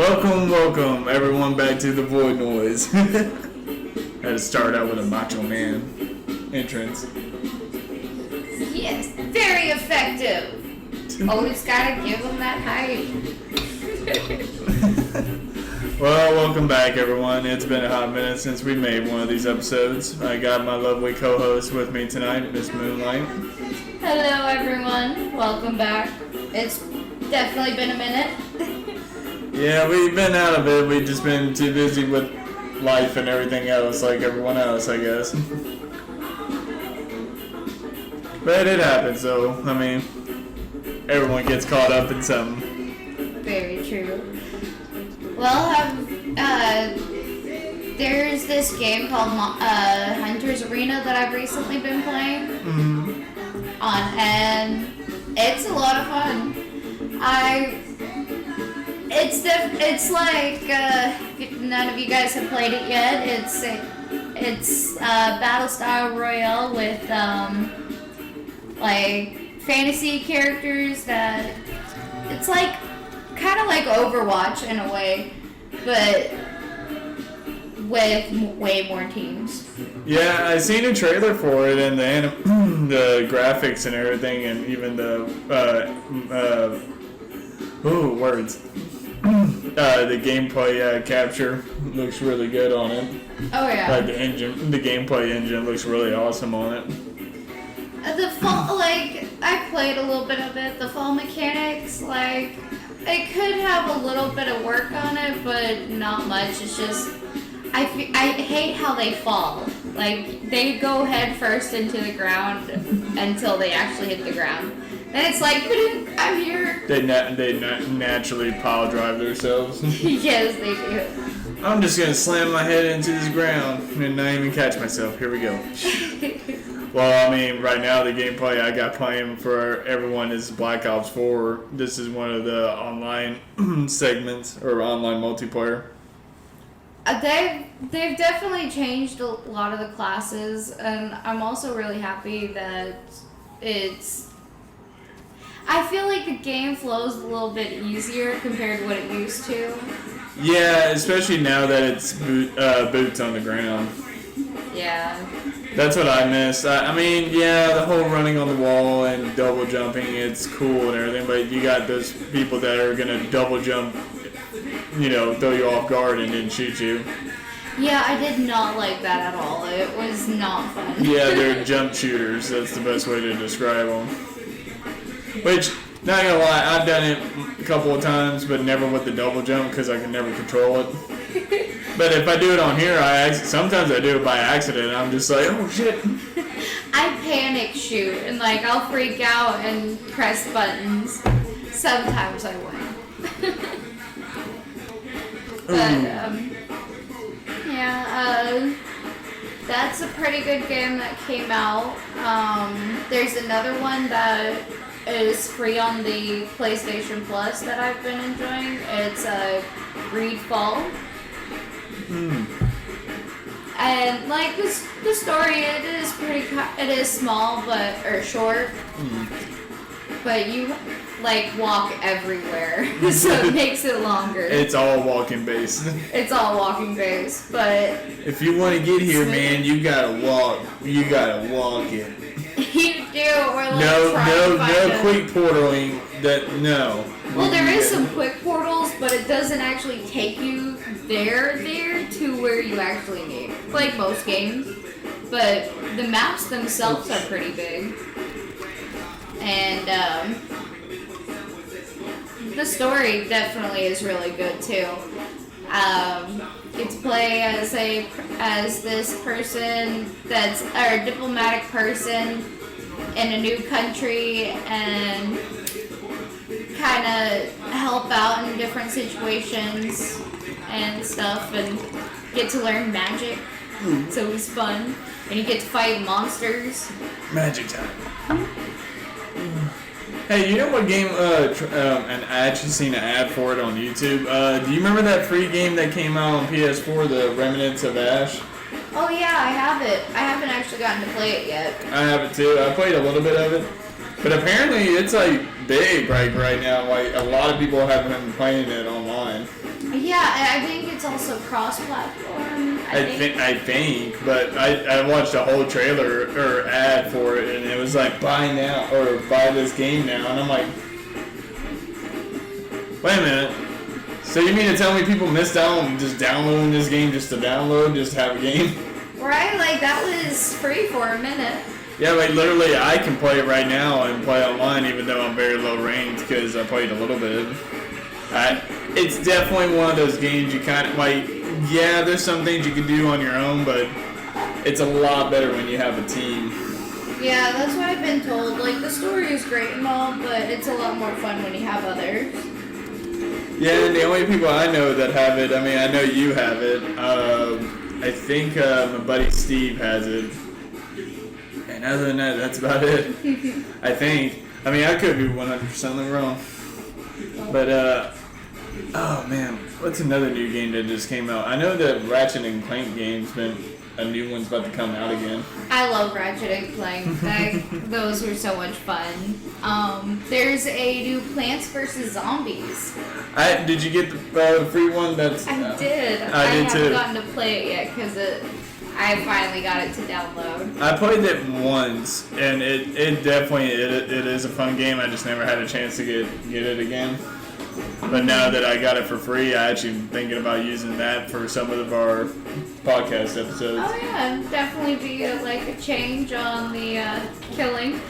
Welcome, everyone, back to the Void Noise. Had to start out with a Macho Man entrance. Yes, very effective. Always gotta give them that hype. Well, welcome back, everyone. It's been a hot minute since we made one of these episodes. I got my lovely co-host with me tonight, Miss Moonlight. Hello, everyone. Welcome back. It's definitely been a minute. Yeah, we've been out of it. We've just been too busy with life and everything else, like everyone else, I guess. But it happens, though. I mean, everyone gets caught up in something. Very true. Well, there's this game called Hunter's Arena that I've recently been playing and it's a lot of fun. It's like none of you guys have played it yet. It's battle style royale with like fantasy characters that it's like kind of like Overwatch in a way, but with way more teams. Yeah, I seen a trailer for it and the graphics and everything, and even the the gameplay capture looks really good on it. Oh yeah. Like the gameplay engine looks really awesome on it. The fall, like I played a little bit of it. The fall mechanics, like it could have a little bit of work on it, but not much. It's just I hate how they fall. Like they go head first into the ground until they actually hit the ground. And it's like, I'm here. They naturally pile drive themselves. Yes, they do. I'm just gonna slam my head into this ground and not even catch myself. Here we go. Well, I mean, right now the gameplay I got playing for everyone is Black Ops 4. This is one of the online segments or online multiplayer. They've definitely changed a lot of the classes, and I'm also really happy that I feel like the game flows a little bit easier compared to what it used to. Yeah, especially now that it's boots on the ground. Yeah. That's what I miss. I mean, yeah, the whole running on the wall and double jumping, it's cool and everything, but you got those people that are going to double jump, throw you off guard and then shoot you. Yeah, I did not like that at all. It was not fun. Yeah, they're jump shooters. That's the best way to describe them. Which, not gonna lie, I've done it a couple of times, but never with the double jump because I can never control it. But if I do it on here, sometimes I do it by accident. I'm just like, oh shit. I panic shoot and I'll freak out and press buttons. Sometimes I win. But that's a pretty good game that came out. There's another one that is free on the PlayStation Plus that I've been enjoying. It's Greedfall. And the story, it is small or short, but you walk everywhere, so it makes it longer. It's all walking based. It's all walking based, but if you want to get here, man, you gotta walk. You gotta walk it. You do, or no quick portaling. No. Well, there is some quick portals, but it doesn't actually take you there to where you actually need. Like most games, but the maps themselves are pretty big, and the story definitely is really good too. You get to play as this person that's a diplomatic person in a new country and kind of help out in different situations and stuff, and get to learn magic. So it was fun, and you get to fight monsters. Magic time. Hey, you know what game, and I actually seen an ad for it on YouTube. Do you remember that free game that came out on PS4, The Remnants of Ash? Oh yeah, I have it. I haven't actually gotten to play it yet. I have it too. I played a little bit of it. But apparently it's big right now. A lot of people have been playing it online. Yeah, I think it's also cross-platform. I think, but I watched a whole trailer or ad for it, and it was like buy now or buy this game now, and I'm like, wait a minute. So you mean to tell me people missed out on just downloading this game just to download, just to have a game? Right, like that was free for a minute. Yeah, like literally, I can play it right now and play online, even though I'm very low ranked because I played a little bit. It's definitely one of those games you kind of like. Yeah, there's some things you can do on your own, but it's a lot better when you have a team. Yeah, that's what I've been told. Like the story is great and all, but it's a lot more fun when you have others. Yeah, and the only people I know that have it, I mean, I know you have it. I think my buddy Steve has it. And other than that, that's about it. I think. I mean, I could be 100% wrong. But, oh man, what's another new game that just came out? I know the Ratchet and Clank game's a new one's about to come out again. I love Ratchet and Clank. Those were so much fun. There's a new Plants vs. Zombies. Did you get the free one? I did. I did haven't too. gotten to play it yet because I finally got it to download. I played it once, and it definitely it is a fun game. I just never had a chance to get it again. But now that I got it for free, I actually am thinking about using that for some of our podcast episodes. Oh yeah, definitely be a change on the killing.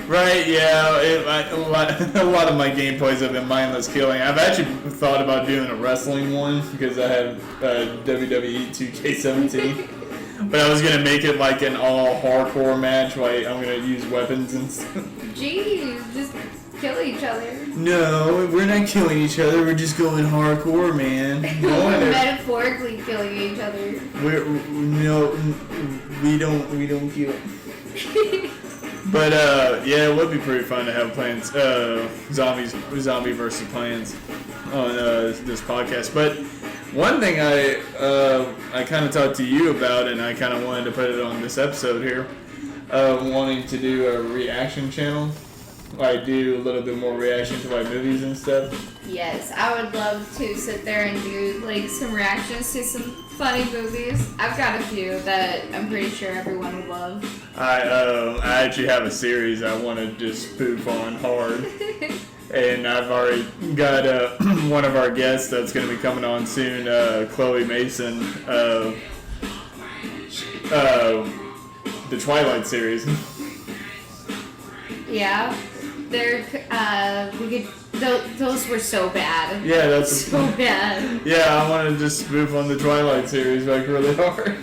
Right, yeah. A lot of my gameplays have been mindless killing. I've actually thought about doing a wrestling one because I have WWE 2K17. But I was going to make it like an all hardcore match, like I'm going to use weapons and stuff. Jeez, just kill each other. No, we're not killing each other. We're just going hardcore, man. We're metaphorically killing each other. We don't kill. But yeah, it would be pretty fun to have Plants, zombie versus Plants on this podcast. But one thing I kind of talked to you about, and I kind of wanted to put it on this episode here, wanting to do a reaction channel. I do a little bit more reaction to like movies and stuff. Yes, I would love to sit there and do some reactions to some funny movies. I've got a few that I'm pretty sure everyone would love. I actually have a series I want to just spoof on hard. And I've already got one of our guests that's going to be coming on soon, Chloe Mason, the Twilight series. Yeah, those were so bad. Yeah, that's so bad. Yeah, I want to just spoof on the Twilight series like really hard.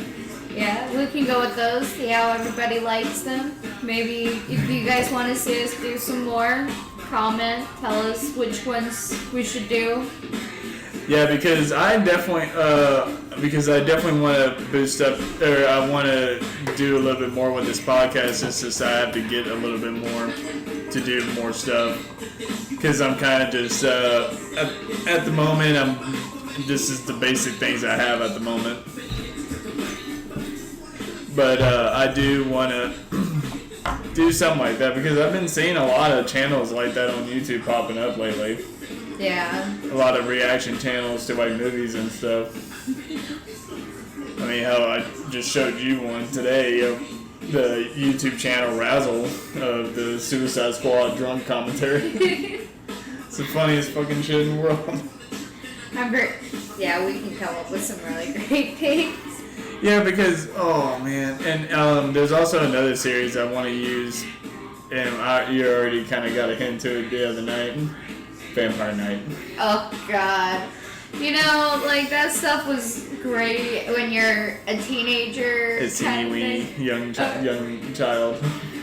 Yeah, we can go with those, see how everybody likes them. Maybe if you guys want to see us do some more, comment, tell us which ones we should do. Yeah, because I definitely want to boost up, or I want to do a little bit more with this podcast. It's just I have to get a little bit more to do more stuff. Because I'm kind of just at the moment. This is the basic things I have at the moment. But I do want to do something like that because I've been seeing a lot of channels like that on YouTube popping up lately. Yeah. A lot of reaction channels to like movies and stuff. I mean, hell, I just showed you one today of the YouTube channel Razzle of the Suicide Squad drunk commentary. It's the funniest fucking shit in the world. Yeah, we can come up with some really great things. Yeah, because, oh man, and there's also another series I want to use, and you already kind of got a hint to it the other night, Vampire Night. Oh god. You know, that stuff was great when you're a teenager. A teeny-weeny young child.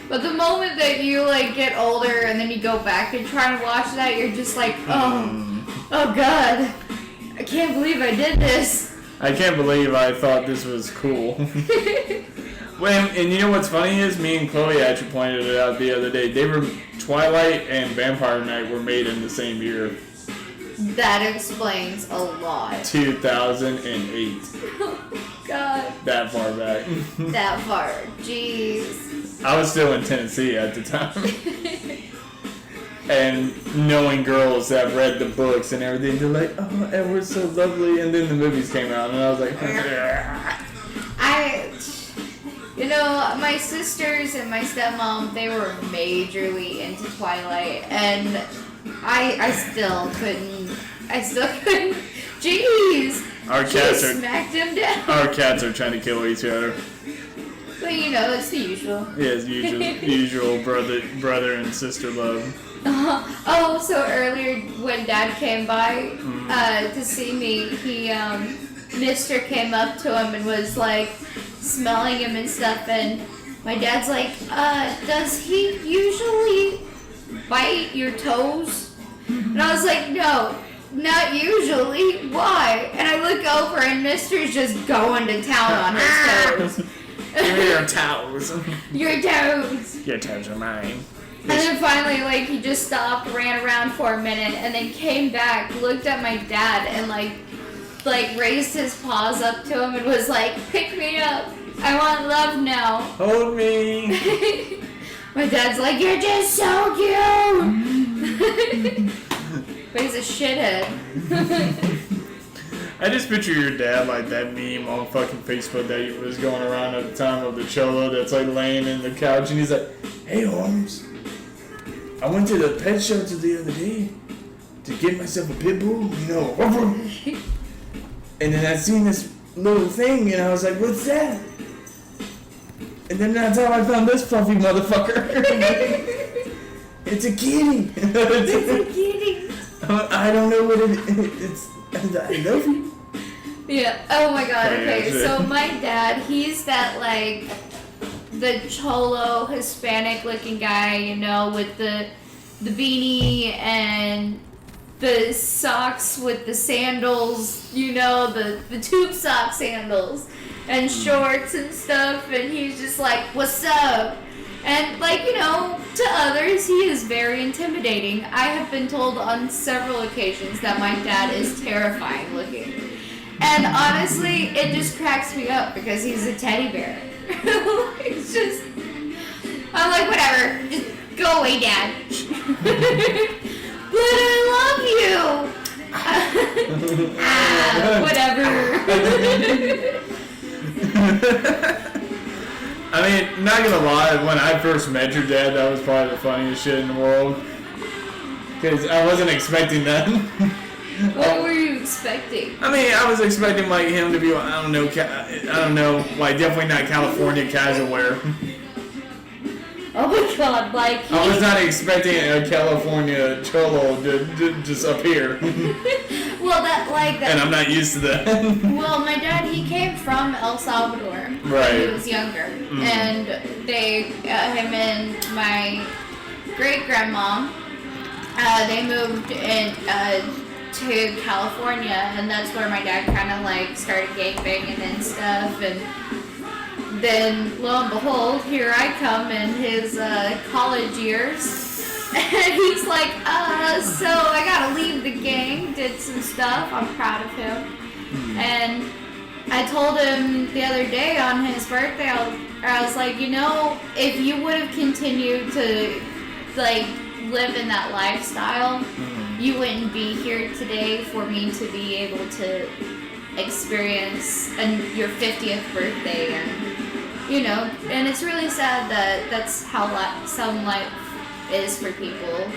But the moment that you, get older and then you go back and try to watch that, you're just like, oh god, I can't believe I did this. I can't believe I thought this was cool. Well, and you know what's funny is me and Chloe actually pointed it out the other day. Twilight and Vampire Night were made in the same year. That explains a lot. 2008. Oh, God. That far back. That far. Jeez. I was still in Tennessee at the time. And knowing girls that read the books and everything, they're like, oh, Edward's so lovely. And then the movies came out, and I was like, my sisters and my stepmom, they were majorly into Twilight, and I still couldn't. Jeez. Smacked him down. Our cats are trying to kill each other. But it's the usual. Yeah, it's usual brother and sister love. So earlier when Dad came by to see me, Mister came up to him and was like smelling him and stuff, and my dad's like, does he usually bite your toes? And I was like, no, not usually. Why? And I look over and Mister's just going to town on his toes. Give me your toes. Your toes. Your toes are mine. And then finally, he just stopped, ran around for a minute, and then came back, looked at my dad, and raised his paws up to him and was like, pick me up. I want love now. Hold me. My dad's like, you're just so cute. But he's a shithead. I just picture your dad like that meme on fucking Facebook that was going around at the time of the cholo that's laying in the couch, and he's like, hey Holmes, I went to the pet shelter the other day to get myself a pit bull, and then I seen this little thing and I was like, what's that? And then that's how I found this fluffy motherfucker. It's a kitty. It's a kitty. I don't know what it's. I love you. Yeah. Oh my god. Okay. So my dad, he's that the cholo Hispanic looking guy, with the beanie and the socks with the sandals, the tube sock sandals and shorts and stuff, and he's just like, what's up? And to others, he is very intimidating. I have been told on several occasions that my dad is terrifying looking. And honestly, it just cracks me up because he's a teddy bear. It's just, I'm like, whatever, just go away, Dad. But I love you. Whatever. I mean, not gonna lie, when I first met your dad, that was probably the funniest shit in the world. Because I wasn't expecting that. What were you expecting? I mean, I was expecting him to be, I don't know, definitely not California casual wear. Oh my god, I was not expecting a California cholo to just appear. Well, that. And I'm not used to that. Well, my dad, he came from El Salvador when he was younger. And him and my great-grandma, they moved in to California, and that's where my dad kind of started gangbanging and stuff, and then lo and behold, here I come in his college years, and he's like, so I gotta leave the gang, did some stuff, I'm proud of him, and I told him the other day on his birthday, I was like, if you would have continued to live in that lifestyle, you wouldn't be here today for me to be able to experience your 50th birthday, and and it's really sad that that's how some life is for people.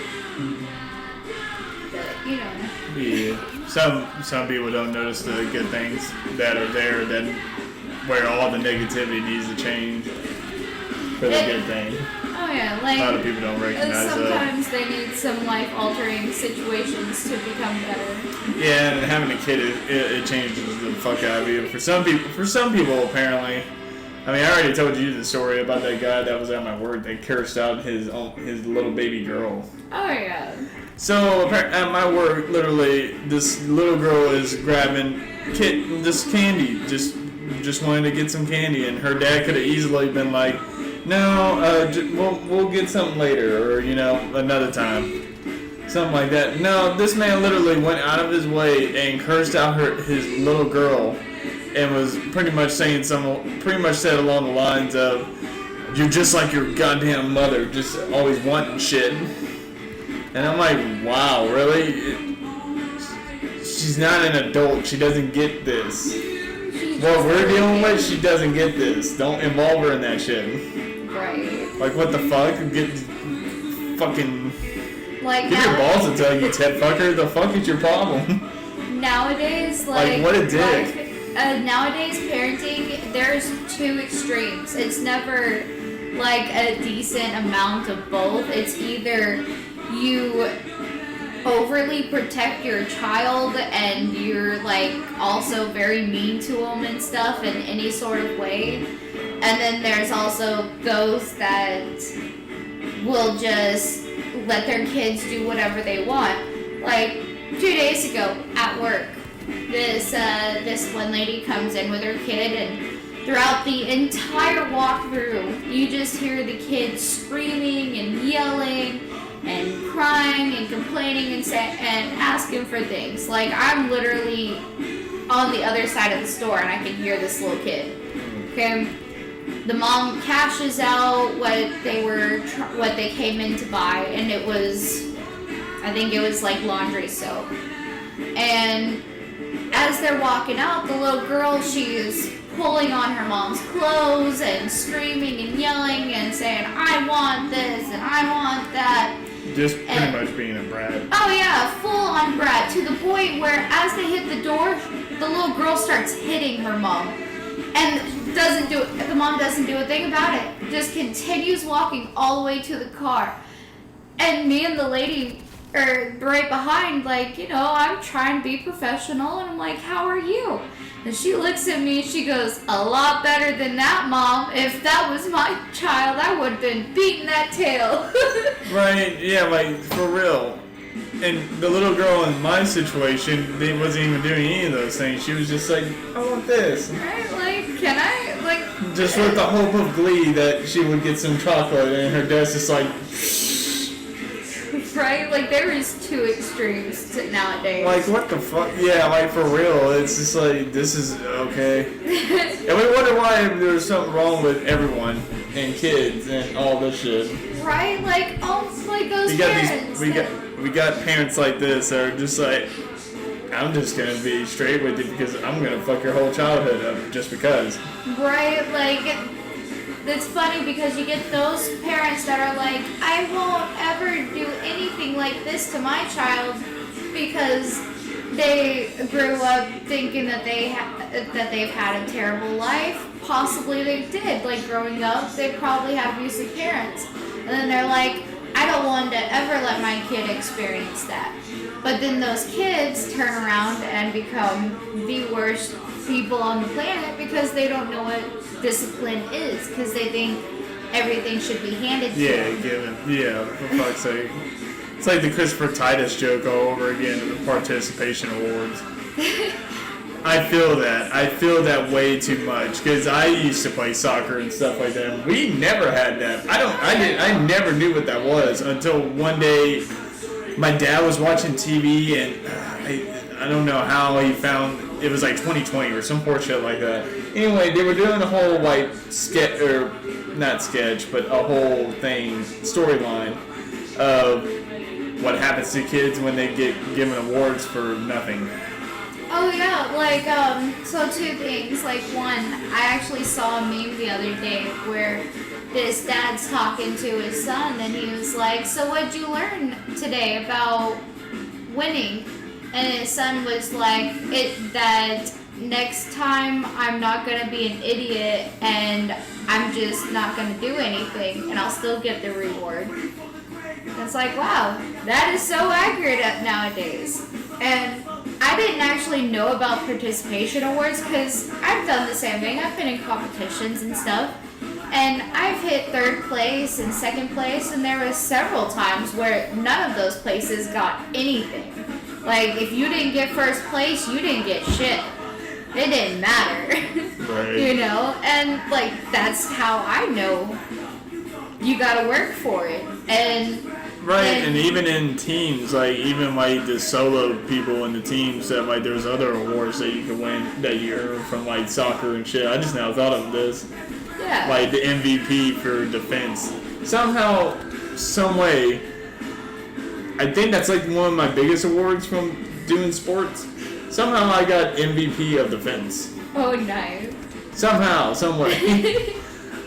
But yeah, some people don't notice the good things that are there, then where all the negativity needs to change for the good thing. Oh yeah, a lot of people don't recognize sometimes they need some life-altering situations to become better. Yeah, and having a kid, it changes the fuck out of you. For some people, apparently. I mean, I already told you the story about that guy that was at my work that cursed out his little baby girl. Oh yeah. So at my work, literally, this little girl is grabbing this candy, just wanted to get some candy, and her dad could have easily been like, no, we'll get something later, or another time, something like that. No, this man literally went out of his way and cursed out his little girl, and was pretty much said along the lines of, "You're just like your goddamn mother, just always wanting shit." And I'm like, wow, really? She's not an adult. She doesn't get this. What we're dealing with, she doesn't get this. Don't involve her in that shit. Right. Like, what the fuck? Get your balls to tell you, tit fucker. The fuck is your problem? Nowadays, like what a dick. Nowadays, parenting, there's two extremes. It's never like a decent amount of both. It's either you overly protect your child and you're like also very mean to them and stuff in any sort of way, and then there's also those that will just let their kids do whatever they want. Like 2 days ago at work, this one lady comes in with her kid, and throughout the entire walkthrough you just hear the kids screaming and yelling and crying and complaining and asking for things. Like, I'm literally on the other side of the store and I can hear this little kid. Okay, the mom cashes out what they came in to buy, and I think it was like laundry soap. And as they're walking out, the little girl, she's pulling on her mom's clothes and screaming and yelling and saying, I want this and I want that. Just pretty much being a brat. Oh yeah, full on brat, to the point where as they hit the door, the little girl starts hitting her mom. And the mom doesn't do a thing about it. Just continues walking all the way to the car. And me and the lady are right behind, like, I'm trying to be professional, and I'm like, how are you? And she looks at me and she goes, a lot better than that, Mom. If that was my child, I would have been beating that tail. Right, yeah, like, for real. And the little girl in my situation, they wasn't even doing any of those things. She was just like, I want this. Right, like, can I, like... Just with the hope of glee that she would get some chocolate, and her dad's just like... Right? Like, there is two extremes to nowadays. Like, what the fuck? Yeah, like, for real. It's just like, this is okay. And we wonder why there's something wrong with everyone and kids and all this shit. Right? Like, like those parents. We got parents like this that are just like, I'm just gonna be straight with you because I'm gonna fuck your whole childhood up just because. Right? Like... It's funny because you get those parents that are like, I won't ever do anything like this to my child because they grew up thinking that they've had a terrible life. Possibly they did. Like, growing up, they probably had abusive parents. And then they're like, I don't want to ever let my kid experience that. But then those kids turn around and become the worst people on the planet because they don't know what discipline is, because they think everything should be handed to them. Yeah, for fuck's sake. It's like the Christopher Titus joke all over again in the participation awards. I feel that way too much, because I used to play soccer and stuff like that, and we never had that. I never knew what that was until one day my dad was watching TV, and I don't know how he found, it was like 2020 or some poor shit like that. Anyway, they were doing a whole like sketch, or not sketch, but a whole thing, storyline of what happens to kids when they get given awards for nothing. Oh yeah, like, so two things. Like, one, I actually saw a meme the other day where this dad's talking to his son, and he was like, so what'd you learn today about winning? And his son was like, that next time I'm not going to be an idiot and I'm just not going to do anything and I'll still get the reward. And it's like, wow, that is so accurate nowadays. And I didn't actually know about participation awards because I've done the same thing. I've been in competitions and stuff. And I've hit third place and second place, and there was several times where none of those places got anything. Like, if you didn't get first place, you didn't get shit. It didn't matter. Right. And, like, that's how I know you gotta work for it. Right, and even in teams, like, even, like, the solo people in the teams, that, like, there's other awards that you can win that you earn from, like, soccer and shit. I just now thought of this. Yeah. Like, the MVP for defense. Somehow, some way, I think that's like one of my biggest awards from doing sports. Somehow I got MVP of the fence. Oh, nice. Somehow, someway.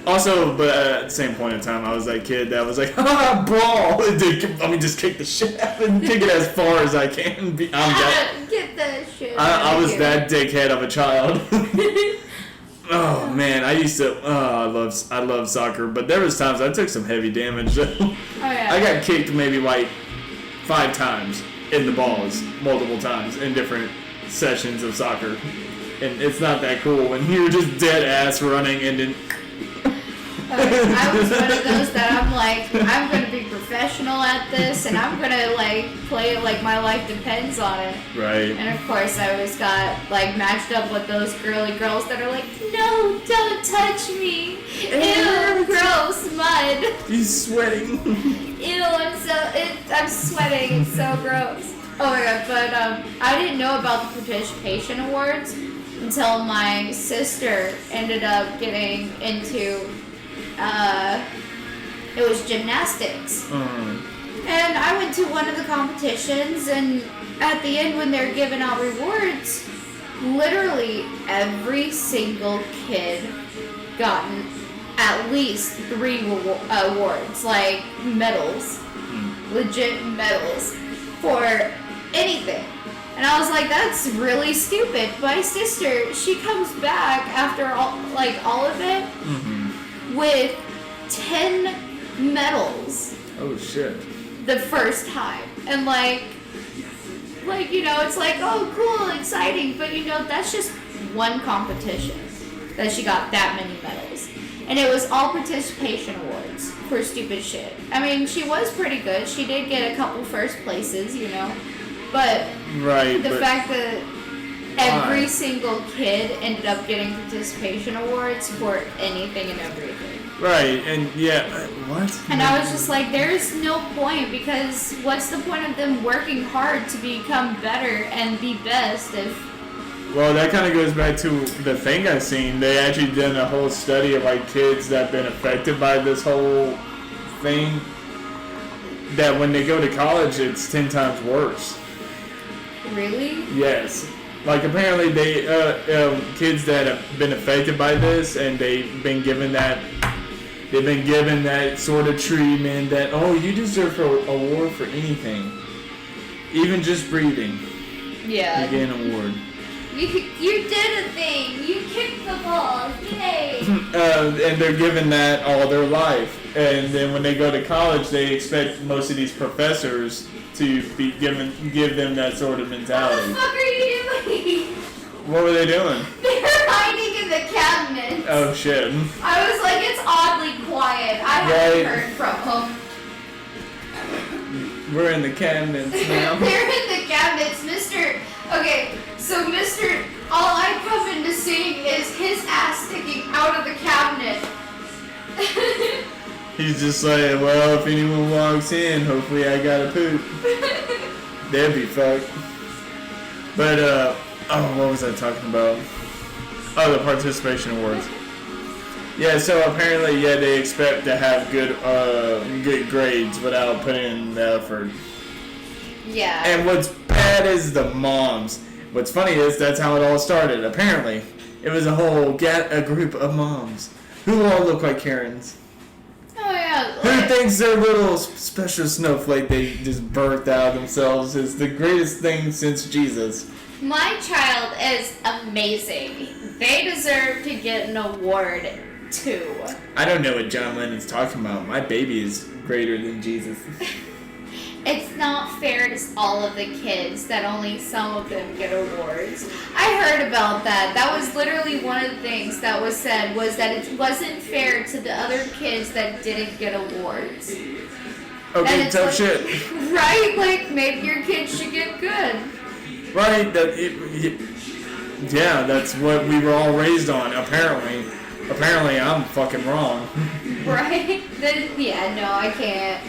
Also, but at the same point in time, I was that kid that was like, "Ah, ball!" Let me just kick the shit out and kick it as far as I can. Get that shit. I was that dickhead of a child. Oh man, I used to. I love soccer, but there was times I took some heavy damage. Oh yeah. I got kicked maybe like 5 times in the balls, multiple times in different sessions of soccer, and it's not that cool when you're just dead ass running and then. I was one of those that I'm like, I'm gonna be professional at this, and I'm gonna like play it like my life depends on it. Right. And of course, I always got like matched up with those girly girls that are like, no, don't touch me. Ew, gross mud. He's sweating. Ew, I'm sweating. It's so gross. Oh my god, but I didn't know about the participation awards until my sister ended up getting into. It was gymnastics. And I went to one of the competitions, and at the end when they're giving out rewards, literally every single kid gotten at least 3 awards, like medals, legit medals for anything. And I was like, that's really stupid. My sister, she comes back after all of it with 10 medals. Oh shit. The first time. And like it's like, oh cool, exciting, but that's just one competition that she got that many medals. And it was all participation awards for stupid shit. I mean, she was pretty good. She did get a couple first places, but the fact that every single kid ended up getting participation awards for anything and everything. Right, and what? And I was just like, there's no point, because what's the point of them working hard to become better and be best if... Well, that kind of goes back to the thing I've seen. They actually did a whole study of like kids that have been affected by this whole thing, that when they go to college, it's 10 times worse. Really? Yes. Like apparently they kids that have been affected by this, and they've been given that sort of treatment that, oh, you deserve an award for anything, even just breathing. Yeah. You get an award. You did a thing. You kicked the ball. Yay. And they're given that all their life, and then when they go to college, they expect most of these professors to give them that sort of mentality. What the fuck are you doing? What were they doing? They were hiding in the cabinet. Oh shit. I was like, it's oddly quiet. I haven't heard from them. We're in the cabinets now. They're in the cabinets, Mr. Okay, so Mr. All I come into seeing is his ass sticking out of the cabinet. He's just like, well, if anyone walks in, hopefully I gotta poop. They'd be fucked. But, what was I talking about? Oh, the participation awards. Yeah, so apparently, they expect to have good grades without putting in the effort. Yeah. And what's bad is the moms. What's funny is that's how it all started. Apparently, it was a group of moms who all look like Karens. Oh yeah. Who thinks their little special snowflake they just birthed out themselves is the greatest thing since Jesus? My child is amazing. They deserve to get an award too. I don't know what John Lennon's talking about. My baby is greater than Jesus. It's not fair to all of the kids that only some of them get awards. I heard about that. That was literally one of the things that was said, was that it wasn't fair to the other kids that didn't get awards. Okay, tough shit. Right? Like, maybe your kids should get good. Right, that's what we were all raised on, apparently. Apparently I'm fucking wrong. Right? Then, no, I can't.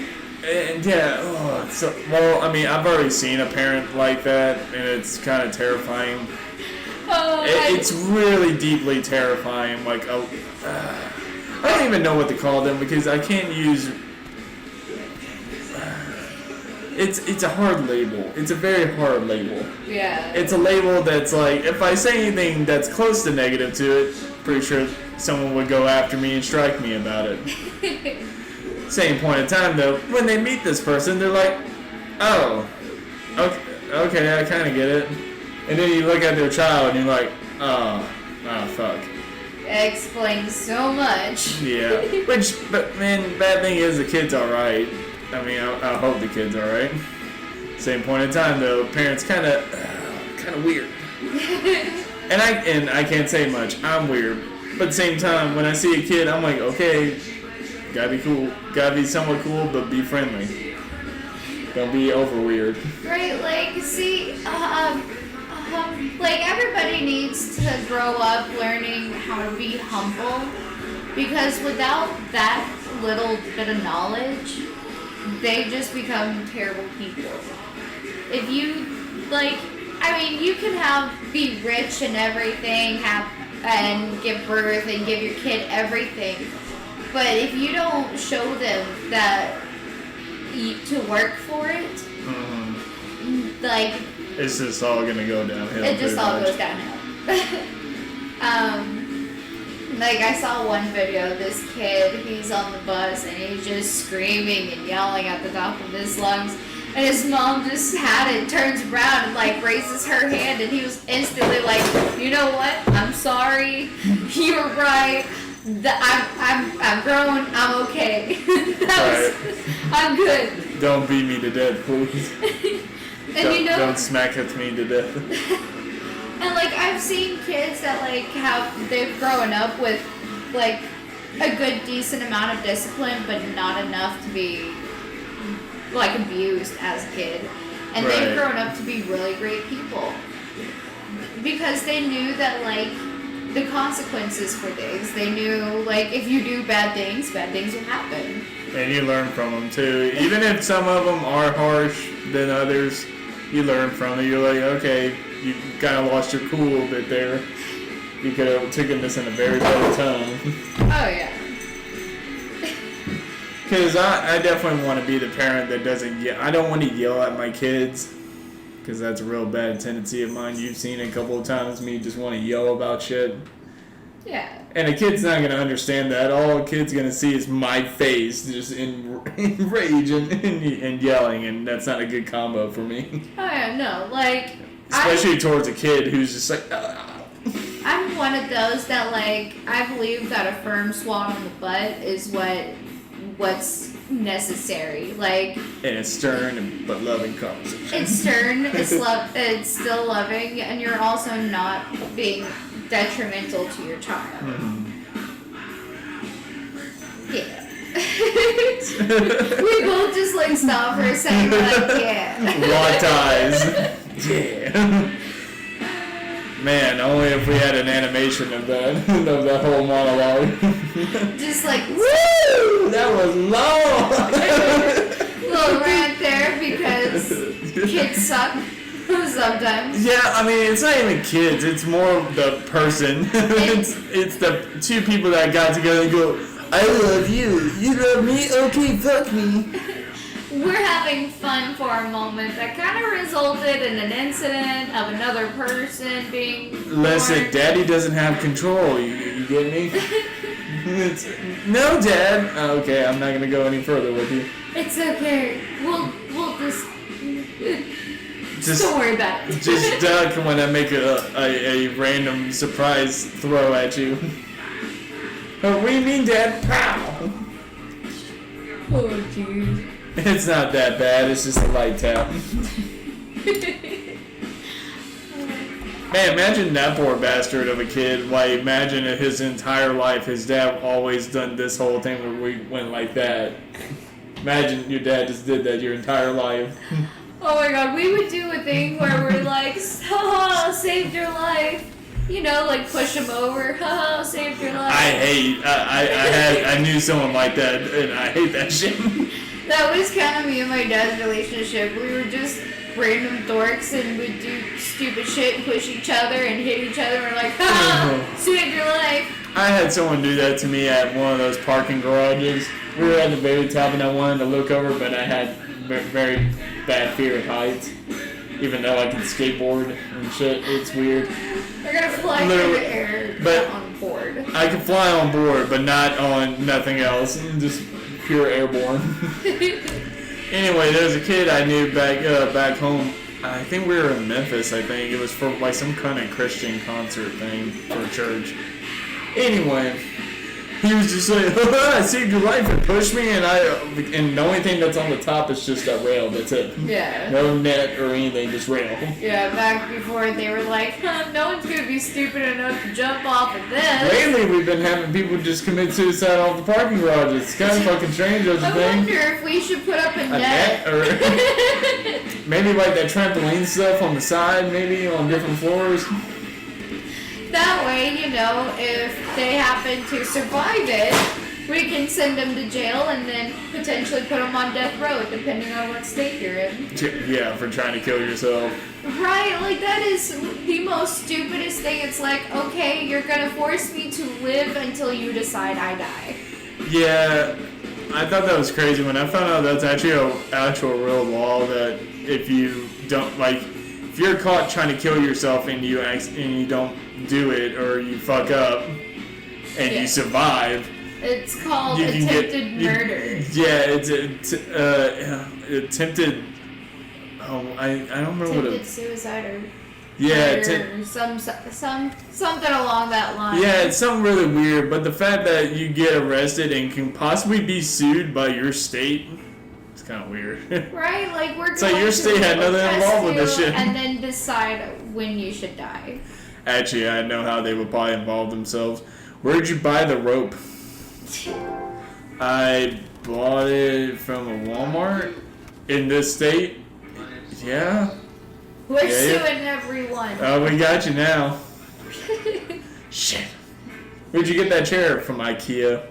And I mean, I've already seen a parent like that, and it's kind of terrifying. It's really deeply terrifying. Like, I don't even know what to call them, because I can't use. it's a hard label. It's a very hard label. Yeah. It's a label that's like, if I say anything that's close to negative to it, pretty sure someone would go after me and strike me about it. Same point in time though, when they meet this person, they're like, oh, okay, I kind of get it. And then you look at their child and you're like, oh, fuck. Explains so much. Yeah. But man, bad thing is the kid's alright. I mean, I hope the kid's alright. Same point in time though, parents kind of weird. And I can't say much. I'm weird. But at the same time, when I see a kid, I'm like, okay, gotta be cool. Gotta be somewhat cool, but be friendly. Don't be over weird. Right, like, see, like, everybody needs to grow up learning how to be humble, because without that little bit of knowledge, they just become terrible people. If you, like, I mean, you can be rich and everything, and give birth and give your kid everything, but if you don't show them that to work for it, like, it's just all gonna go downhill. It just all goes downhill. Like, I saw one video of this kid, he's on the bus and he's just screaming and yelling at the top of his lungs, and his mom just turns around and like raises her hand, and he was instantly like, you know what, I'm sorry, you're right, I'm grown, I'm okay. I'm good. Don't beat me to death, please. And don't smack at me to death. And like, I've seen kids that like they've grown up with like a good decent amount of discipline, but not enough to be like abused as a kid. And they've grown up to be really great people. Because they knew that like the consequences for things. They knew like if you do bad things will happen. And you learn from them too. Even if some of them are harsh than others, you learn from it. You're like, okay, you kind of lost your cool a bit there. You could have taken this in a very better tone. Oh, yeah. Because I definitely want to be the parent that doesn't yell. I don't want to yell at my kids, because that's a real bad tendency of mine. You've seen it a couple of times, me just want to yell about shit. Yeah. And a kid's not going to understand that. All a kid's going to see is my face just in rage and yelling, and that's not a good combo for me. Oh, yeah, no. Like, especially towards a kid who's just like, I'm one of those that, like, I believe that a firm swat on the butt is what's necessary. Like, and it's stern but loving conversation. It's stern, it's still loving, and you're also not being detrimental to your child. Mm-hmm. Yeah. We both just like stop for a second, like, yeah. Locked eyes. Yeah. Man, only if we had an animation of that whole monologue. Just like, woo! That was long. Little rant there because kids suck sometimes. Yeah, I mean, it's not even kids. It's more the person. It's the two people that got together and go, I love you. You love me? Okay, fuck me. We're having fun for a moment that kind of resulted in an incident of another person being Listen, born. Daddy doesn't have control. You get me? No, Dad. Oh, okay, I'm not gonna go any further with you. It's okay. We'll just don't worry about it. Just duck when I make a random surprise throw at you. Oh, what do you mean, Dad? Pow! Oh, jeez. It's not that bad. It's just a light tap. Man, imagine that poor bastard of a kid. Like, imagine his entire life, his dad always done this whole thing where we went like that. Imagine your dad just did that your entire life. Oh my god, we would do a thing where we're like, haha, saved your life. You know, like push him over, haha, saved your life. I knew someone like that, and I hate that shit. That was kind of me and my dad's relationship. We were just random dorks and would do stupid shit and push each other and hit each other. We're like, ha, saved your life. I had someone do that to me at one of those parking garages. We were at the very top and I wanted to look over, but I had very bad fear of heights. Even though I can skateboard and shit, it's weird. We're gonna fly through the air, but on board. I can fly on board, but not on nothing else. Just pure airborne. Anyway, there was a kid I knew back home. I think we were in Memphis. I think it was for like some kind of Christian concert thing for church. Anyway, he was just like, I saved your life and pushed me, and the only thing that's on the top is just a rail. That's it. Yeah. No net or anything, just rail. Yeah, back before they were like, no one's gonna be stupid enough to jump off of this. Lately, we've been having people just commit suicide off the parking garages. It's kind of fucking strange, don't you I think? wonder if we should put up a net. Or maybe like that trampoline stuff on the side, maybe on different floors. That way, if they happen to survive it, we can send them to jail and then potentially put them on death row, depending on what state you're in. Yeah, for trying to kill yourself. Right, like that is the most stupidest thing. It's like, okay, you're gonna force me to live until you decide I die. Yeah, I thought that was crazy when I found out that's actually an actual real law that if you don't, like, if you're caught trying to kill yourself and you don't do it or you fuck up and you survive, it's called attempted murder. Yeah, it's attempted. Oh, I don't remember attempted suicide or or something along that line. Yeah, it's something really weird. But the fact that you get arrested and can possibly be sued by your state, it's kind of weird. Right, like we're. It's like your state had nothing involved with this shit. And then decide when you should die. Actually, I know how they would probably involve themselves. Where did you buy the rope? I bought it from a Walmart in this state. Yeah. We're suing everyone. Oh, we got you now. Shit. Where'd you get that chair from? IKEA?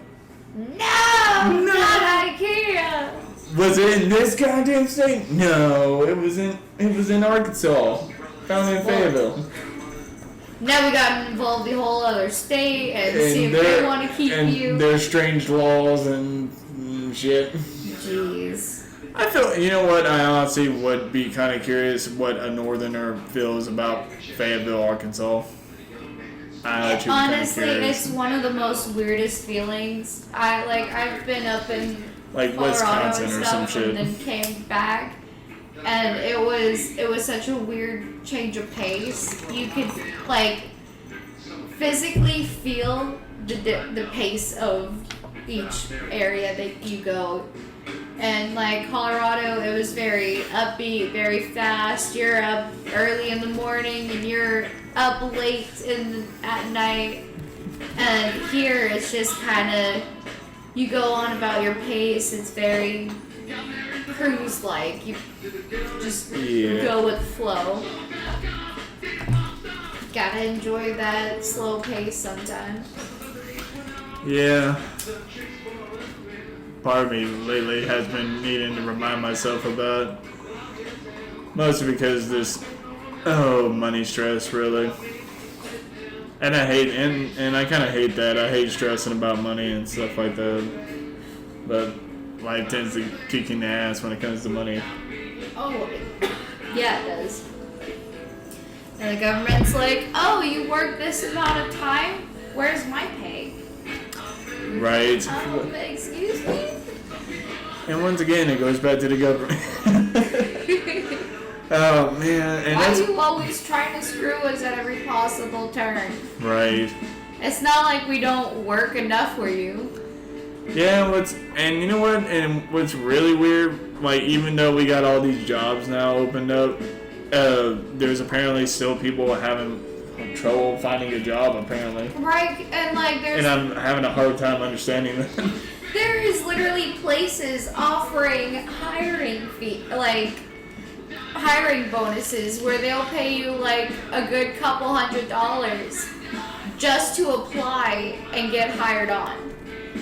No, not IKEA. Was it in this goddamn state? No, it was in Arkansas. Found it in Fayetteville. Now we got to involve the whole other state and see if they want to keep you. And their strange laws and shit. Jeez. I feel, you know what, I honestly would be kind of curious what a northerner feels about Fayetteville, Arkansas. Honestly, it's one of the most weirdest feelings. I've been up in like Colorado Wisconsin and or stuff some shit. And then came back. And it was such a weird change of pace. You could like physically feel the pace of each area that you go. And like Colorado, it was very upbeat, very fast. You're up early in the morning and you're up late at night. And here it's just kind of you go on about your pace. It's very cruise-like. You just go with the flow. Gotta enjoy that slow pace sometimes. Yeah. Part of me lately has been needing to remind myself of that. Mostly because there's money stress, really. And I hate and I kind of hate that. I hate stressing about money and stuff like that. But life tends to kick in the ass when it comes to money. Oh, yeah, it does. And the government's like, oh, you worked this amount of time? Where's my pay? Right. Excuse me? And once again, it goes back to the government. Oh, man. And why are you always trying to screw us at every possible turn? Right. It's not like we don't work enough for you. Yeah, and you know what? And what's really weird, like, even though we got all these jobs now opened up, there's apparently still people having trouble finding a job, apparently. Right, and like there's... And I'm having a hard time understanding that. There is literally places offering hiring bonuses where they'll pay you like a good couple $100 just to apply and get hired on.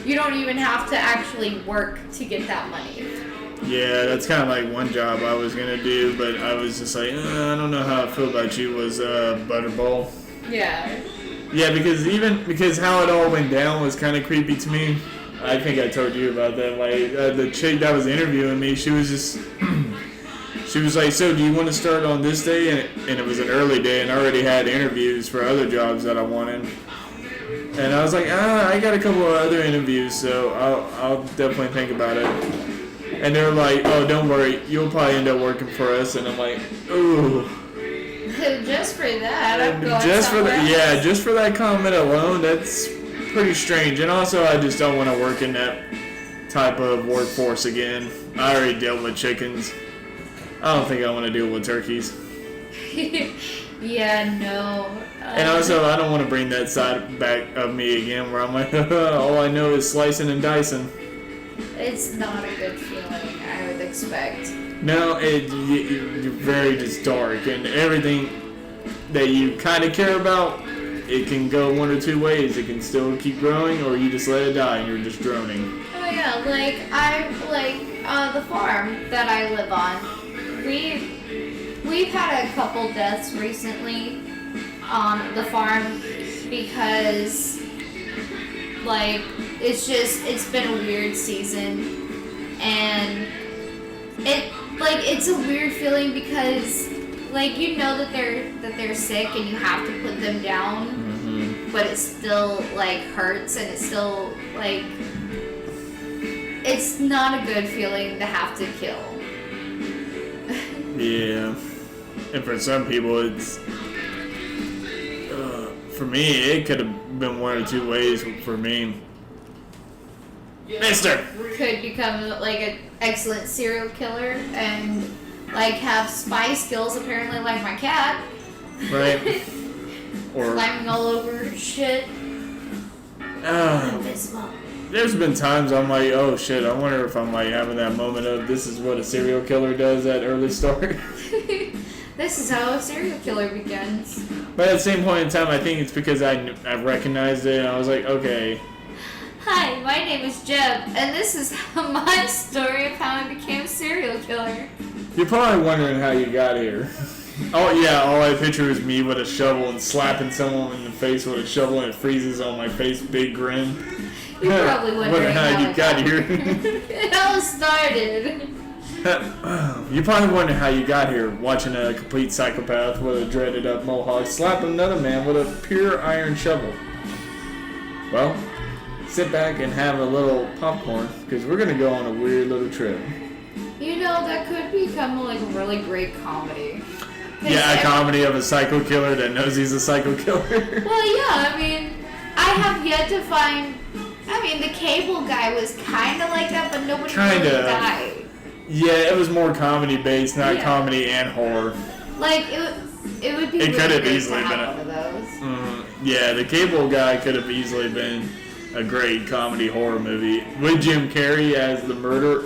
You don't even have to actually work to get that money. Yeah, that's kind of like one job I was going to do, but I was just like, I don't know how I feel about you, was Butterball. Yeah. Yeah, because how it all went down was kind of creepy to me. I think I told you about that. Like, the chick that was interviewing me, she she was like, so do you want to start on this day? And it was an early day, and I already had interviews for other jobs that I wanted. And I was like, I got a couple of other interviews, so I'll definitely think about it. And they were like, oh, don't worry, you'll probably end up working for us. And I'm like, ooh. Just for that, I'm going just for somewhere else. Yeah, just for that comment alone, that's pretty strange. And also, I just don't want to work in that type of workforce again. I already dealt with chickens. I don't think I want to deal with turkeys. Yeah, no. And also, I don't want to bring that side back of me again where I'm like, all I know is slicing and dicing. It's not a good feeling, I would expect. No, you're very just dark, and everything that you kind of care about, it can go one or two ways. It can still keep growing, or you just let it die and you're just droning. Oh yeah, the farm that I live on, we've had a couple deaths recently on the farm because it's been a weird season, and it's a weird feeling because you know that they're sick and you have to put them down, but it still hurts, and it's still it's not a good feeling to have to kill. Yeah, and for some people, it's for me, it could have been one or two ways. For me, Mister Could become an excellent serial killer and have spy skills, apparently, like my cat. Right. Or climbing all over shit. Invisible. There's been times I'm like, oh shit, I wonder if I'm having that moment of this is what a serial killer does at early start. This is how a serial killer begins. But at the same point in time, I think it's because I recognized it and I was like, okay. Hi, my name is Jeb, and this is my story of how I became a serial killer. You're probably wondering how you got here. Oh yeah, all I picture is me with a shovel and slapping someone in the face with a shovel and it freezes on my face, big grin. You're probably wondering how you got here. It all started. You probably wonder how you got here, watching a complete psychopath with a dreaded up mohawk slap another man with a pure iron shovel. Well, sit back and have a little popcorn, because we're going to go on a weird little trip. You know, that could become a really great comedy. Yeah, a comedy of a psycho killer that knows he's a psycho killer. Well, yeah, I mean, I have yet to find... the cable guy was kind of like that, but nobody really died. Yeah, it was more comedy-based, not comedy and horror. It would be it really could have great easily to been have one of those. Yeah, the cable guy could have easily been a great comedy horror movie with Jim Carrey as the murderer.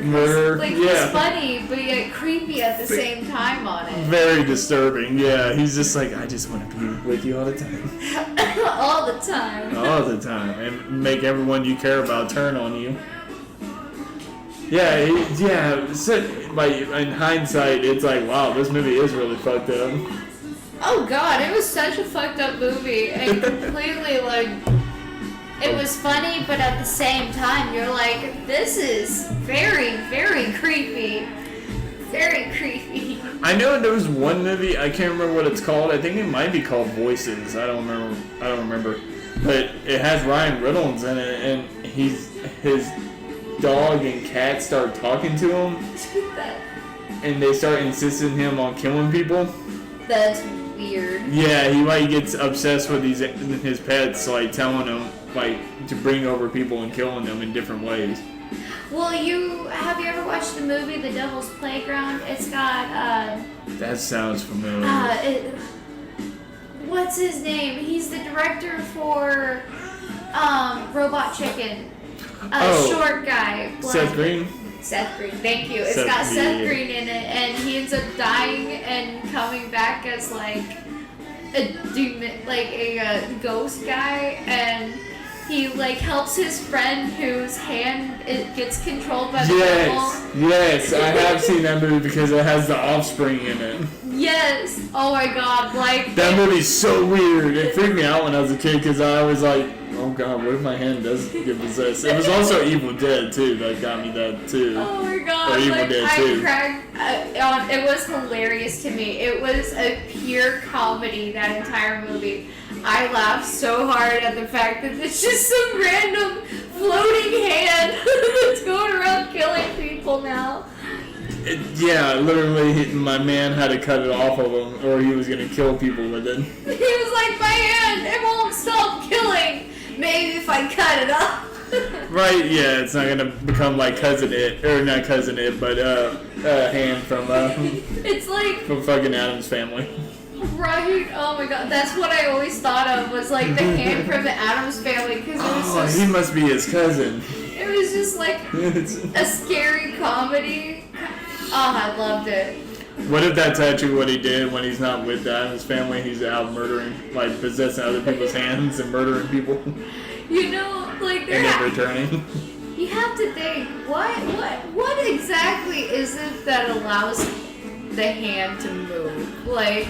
He's funny, but yet creepy at the same time on it. Very disturbing. Yeah, he's just like, I just want to be with you all the time. All the time. All the time, and make everyone you care about turn on you. Yeah. So, in hindsight, it's like, wow, this movie is really fucked up. Oh god, it was such a fucked up movie, and completely it was funny, but at the same time, you're like, this is very, very creepy. Very creepy. I know there was one movie, I can't remember what it's called. I think it might be called Voices. I don't remember. But it has Ryan Reynolds in it, and his dog and cat start talking to him, and they start insisting him on killing people. That's weird. Yeah, he gets obsessed with his pets, telling him to bring over people and killing them in different ways. Well, have you ever watched the movie The Devil's Playground? It's got that sounds familiar. What's his name? He's the director for Robot Chicken. Short guy. Seth Green? Seth Green, thank you. It's got Seth Green in it, and he ends up dying and coming back as a demon, a ghost guy, and he helps his friend whose hand gets controlled by the devil. Yes, I have seen that movie because it has The Offspring in it. Yes. Oh my god, that movie's so weird. It freaked me out when I was a kid because I was like, oh oh god, what if my hand does get possessed? It was also Evil Dead too that got me that too. Oh my god! Or Evil Dead I 2. cracked. It was hilarious to me. It was a pure comedy, that entire movie. I laughed so hard at the fact that it's just some random floating hand that's going around killing people now. Yeah, literally, my man had to cut it off of him, or he was gonna kill people with it. He was like, my hand, it won't stop killing. Maybe if I cut it off. Right? Yeah, it's not gonna become like Cousin It, or not Cousin It, but hand from It's like from fucking Adam's Family. right. Oh my god, that's what I always thought of was like the hand from the Addams Family because it was Oh, he must be his cousin. it was just like a scary comedy. Oh, I loved it. What if that's actually what he did when he's not with Adam's Family? He's out murdering, like possessing other people's hands and murdering people, You know, like and then returning. you have to think what exactly is it that allows the hand to move? Like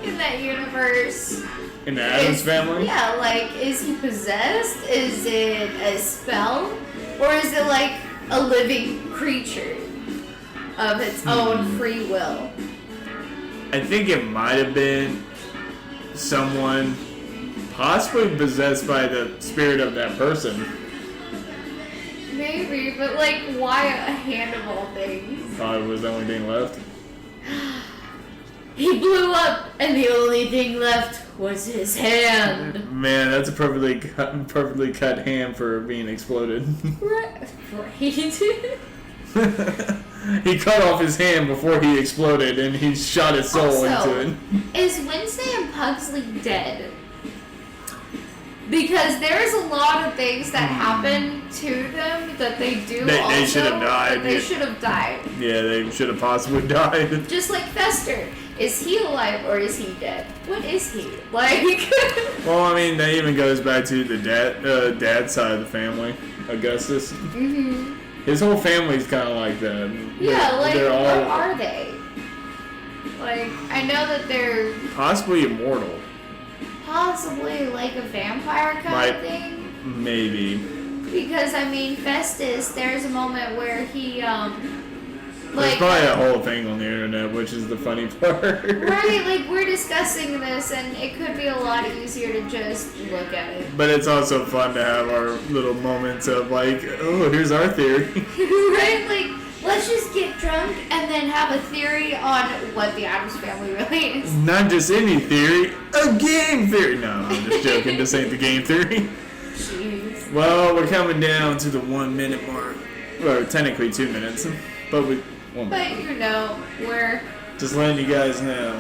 in that universe. In the Adam's Family? Yeah, like is he possessed? Is it a spell? Or is it like a living creature of its own free will? I think it might have been someone possibly possessed by the spirit of that person. Maybe, but like why a hand of all things? Thought it was the only thing left. He blew up and the only thing left was his hand. Man, that's a perfectly cut hand for being exploded. Right. He cut off his hand before he exploded, and he shot his soul Also, into it. Is Wednesday and Pugsley dead? Because there's a lot of things that happen to them that they do. They should have died. They should have died. Yeah, they should have possibly died. Just like Fester. Is he alive or is he dead? What is he? Like... Well, I mean, that even goes back to the dad side of the family, Augustus. Mm-hmm. His whole family's kind of like that. Yeah, like, they're all what are they? Like, I know that they're possibly immortal. possibly like a vampire kind of thing. Maybe. Because, I mean, Festus, there's a moment where he, There's probably a whole thing on the internet, which is the funny part. Right, like, we're discussing this, and it could be a lot easier to just look at it. But it's also fun to have our little moments of, like, oh, here's our theory. Right? Like, let's just get drunk and then have a theory on what the Addams Family really is. Not just any theory, a game theory. No, I'm just joking. This ain't the game theory. Jeez. Well, we're coming down to the 1 minute mark. Well, technically 2 minutes, but we... But, you know, we're... Just letting you guys know,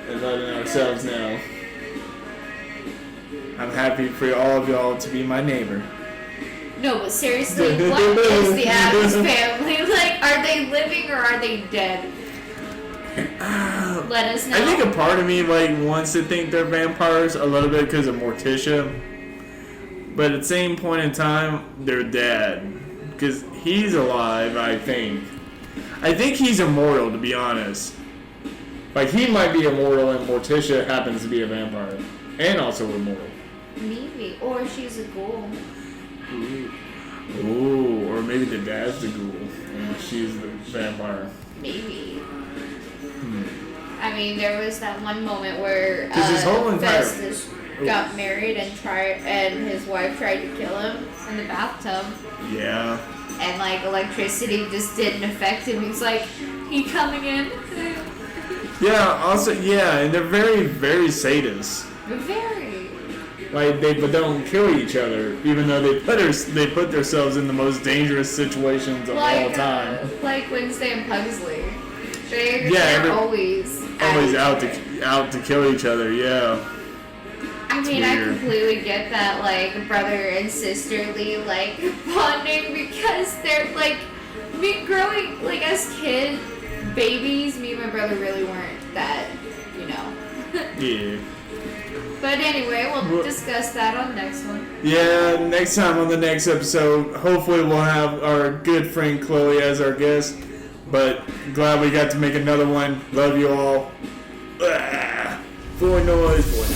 and letting ourselves know. I'm happy for all of y'all to be my neighbor. No, but seriously, what is the Addams Family? Like, are they living or are they dead? Let us know. I think a part of me, like, wants to think they're vampires a little bit because of Morticia. But at the same point in time, they're dead. Because he's alive, I think. I think he's immortal, to be honest. Like, he might be immortal and Morticia happens to be a vampire. And also immortal. Maybe. Or she's a ghoul. Ooh, or maybe the dad's the ghoul and she's the vampire. Maybe. I mean, there was that one moment where his whole entire... Festus got married and his wife tried to kill him in the bathtub. Yeah. And like electricity just didn't affect him. He's like, he coming in. Yeah, also, yeah, and they're very, very sadists. Very. Like, they don't kill each other, even though they put themselves in the most dangerous situations of all time. Like Wednesday and Pugsley. They're always out to kill each other, yeah. I mean, I completely get that, like, brother and sisterly, like, bonding, because they're, like, me growing, like, as babies, me and my brother really weren't that, you know. Yeah. But anyway, we'll discuss that on the next one. Yeah, next time on the next episode, hopefully we'll have our good friend Chloe as our guest. But glad we got to make another one. Love you all. Boy noise.